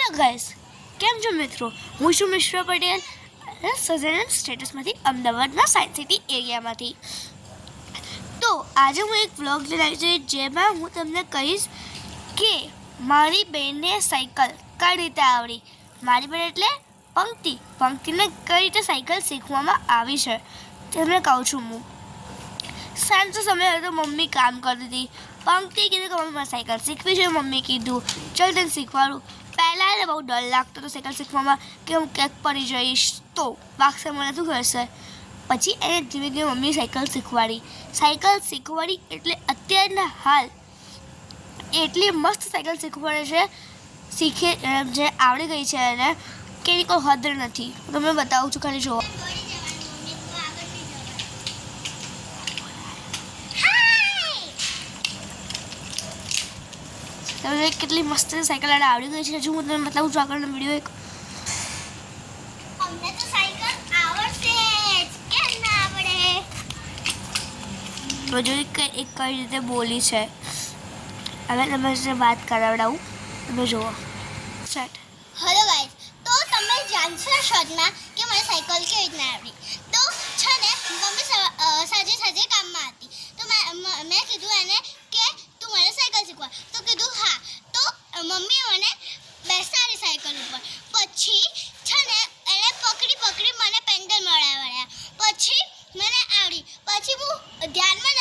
Hello guys, કેમ છો મિત્રો? હું છું મિશ્રા પટેલ સજેન સ્ટેટસમાંથી અમદાવાદના સાયન્સ સિટી એરિયામાંથી. તો આજે હું એક વ્લોગ લઈને આવી છું જેમાં હું તમને કહીશ કે મારી બહેનને સાયકલ કઈ રીતે આવડી. મારી બહેન એટલે પંક્તિને કઈ રીતે સાયકલ શીખવામાં આવી છે તમને કહું છું. હું સાંજનો સમય હતો, મમ્મી કામ કરતી હતી. પંક્તિ કીધું કે મમ્મી મારે સાયકલ શીખવી છે. મમ્મી કીધું ચાલ તને શીખવાડું. પહેલાં એને બહુ ડર લાગતો હતો સાયકલ શીખવામાં કે હું ક્યાંક પડી જઈશ તો વાગશે, મને શું કરશે. પછી એને ધીમે ધીમે મમ્મી સાયકલ શીખવાડી એટલે અત્યારના હાલ એટલી મસ્ત સાયકલ શીખવાડે છે, જે આવડી ગઈ છે એને કે એની કોઈ હદ નથી. તમને બતાવું છું, ખાલી જુઓ. તમે કેટલી મસ્ત સાયકલ આવડી ગઈ છે. હજુ હું તમને બતાવું છું આગળનો વિડીયો એક. અમને તો સાયકલ આવડશે જ, કેમ ના આવડે? હજુ એક કઈ રીતે બોલી છે. હવે તમે જે વાત કરાવડાવું તમે જુઓ. સ્ટાર્ટ. હેલો ગાઈસ, તો તમે જાણશો શોર્ટમાં કે મને સાયકલ કેવી રીતના આવડી. તો છે ને મમ્મી સાંજે કામમાં હતી તો મેં કીધું એને કે તું મને સાયકલ શીખવા. તો કીધું હા. તો મમ્મીએ મને બેસાડી સાયકલ ઉપર. પછી છે ને એને પકડી મને પેન્ડલ મળાવ્યા. પછી મને આવડી. પછી હું ધ્યાનમાં